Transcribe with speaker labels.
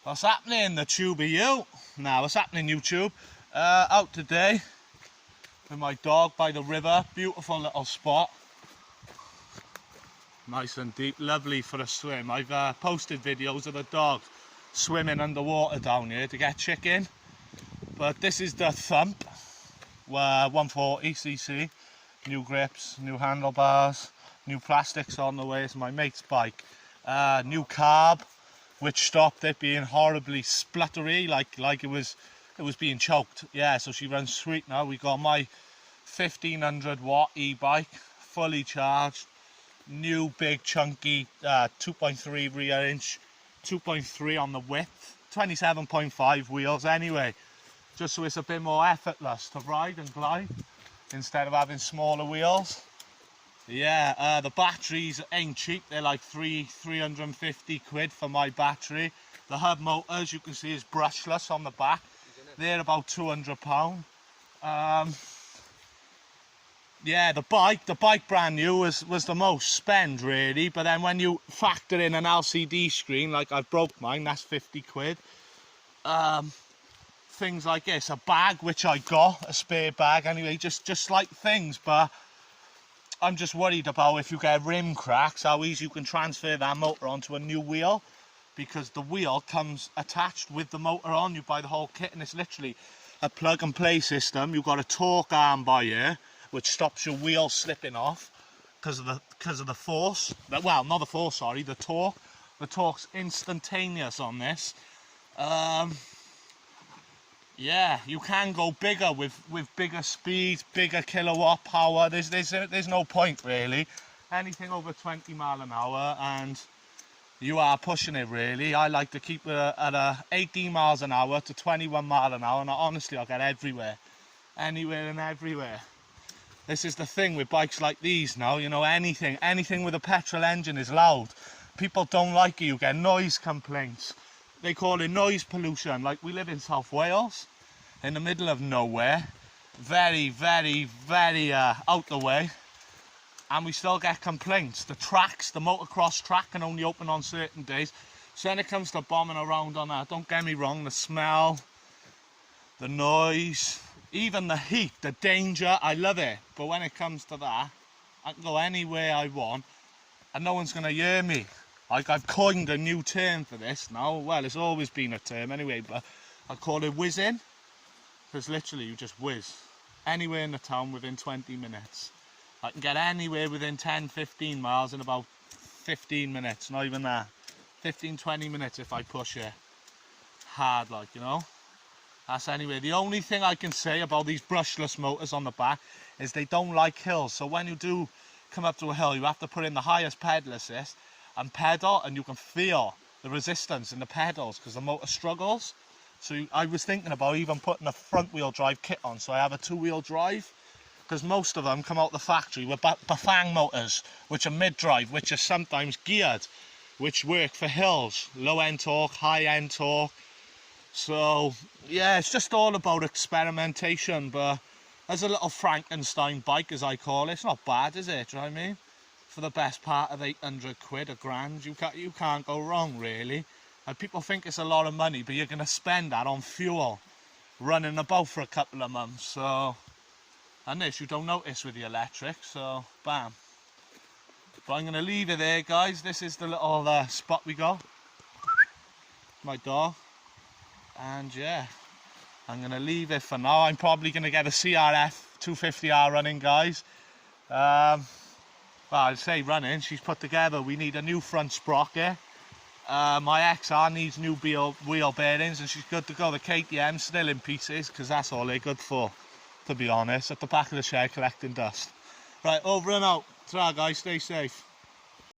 Speaker 1: What's happening, the tube of you? Now, what's happening, YouTube? Out today with my dog by the river. Beautiful little spot. Nice and deep, lovely for a swim. I've posted videos of the dog swimming underwater down here to get chicken. But this is the Thump 140cc. New grips, new handlebars, new plastics on the way. It's my mate's bike. New carb, which stopped it being horribly spluttery, like it was being choked. Yeah, so she runs sweet now. We got my 1500 watt e-bike, fully charged, new big chunky 2.3 rear inch, 2.3 on the width, 27.5 wheels anyway, just so it's a bit more effortless to ride and glide instead of having smaller wheels. Yeah, the batteries ain't cheap. They're like 350 quid for my battery. The hub motors, you can see, is brushless on the back. They're about £200. Yeah, the bike brand new was the most spend really, but then when you factor in an LCD screen, like I broke mine, that's 50 quid. Things like this, a bag which I got, a spare bag anyway, just slight things, but I'm just worried about if you get rim cracks, how easy you can transfer that motor onto a new wheel, because the wheel comes attached with the motor on. You buy the whole kit and it's literally a plug and play system. You've got a torque arm by here which stops your wheel slipping off because of the force. Well, not the force, sorry, the torque. The torque's instantaneous on this. Yeah, you can go bigger with bigger speeds, bigger kilowatt power. There's no point really. Anything over 20 mile an hour and you are pushing it really. I like to keep it at 18 miles an hour to 21 mile an hour, and honestly I'll get everywhere. Anywhere and everywhere. This is the thing with bikes like these now, you know, anything with a petrol engine is loud. People don't like it, you get noise complaints. They call it noise pollution. Like, we live in South Wales, in the middle of nowhere, very, very, very out the way, and we still get complaints. The tracks, the motocross track can only open on certain days. So when it comes to bombing around on that, don't get me wrong, the smell, the noise, even the heat, the danger, I love it. But when it comes to that, I can go anywhere I want and no one's gonna hear me. Like, I've coined a new term for this now. Well, it's always been a term anyway, but I call it whizzing. Because literally you just whiz anywhere in the town within 20 minutes. I can get anywhere within 10-15 miles in about 15 minutes, not even that. 15-20 minutes if I push it hard, like, you know. That's anyway. The only thing I can say about these brushless motors on the back is they don't like hills. So when you do come up to a hill, you have to put in the highest pedal assist and pedal, and you can feel the resistance in the pedals because the motor struggles. So I was thinking about even putting a front wheel drive kit on, so I have a two-wheel drive, because most of them come out the factory with Bafang motors, which are mid-drive, which are sometimes geared, which work for hills, low-end torque, high-end torque. So yeah, it's just all about experimentation. But as a little Frankenstein bike, as I call it, it's not bad, is it? Do you know what I mean? For the best part of 800 quid, £1,000, you can't go wrong really. And people think it's a lot of money, but you're going to spend that on fuel running about for a couple of months. So, and this you don't notice with the electric, so bam. But I'm going to leave it there, guys. This is the little spot we got, my dog, and yeah, I'm going to leave it for now. I'm probably going to get a CRF 250R running, guys. Well, I'd say running, she's put together. We need a new front sprocket. My XR needs new wheel bearings and she's good to go. The KTM's still in pieces because that's all they're good for, to be honest. At the back of the shed collecting dust. Right, over and out. Ta-ra guys, stay safe.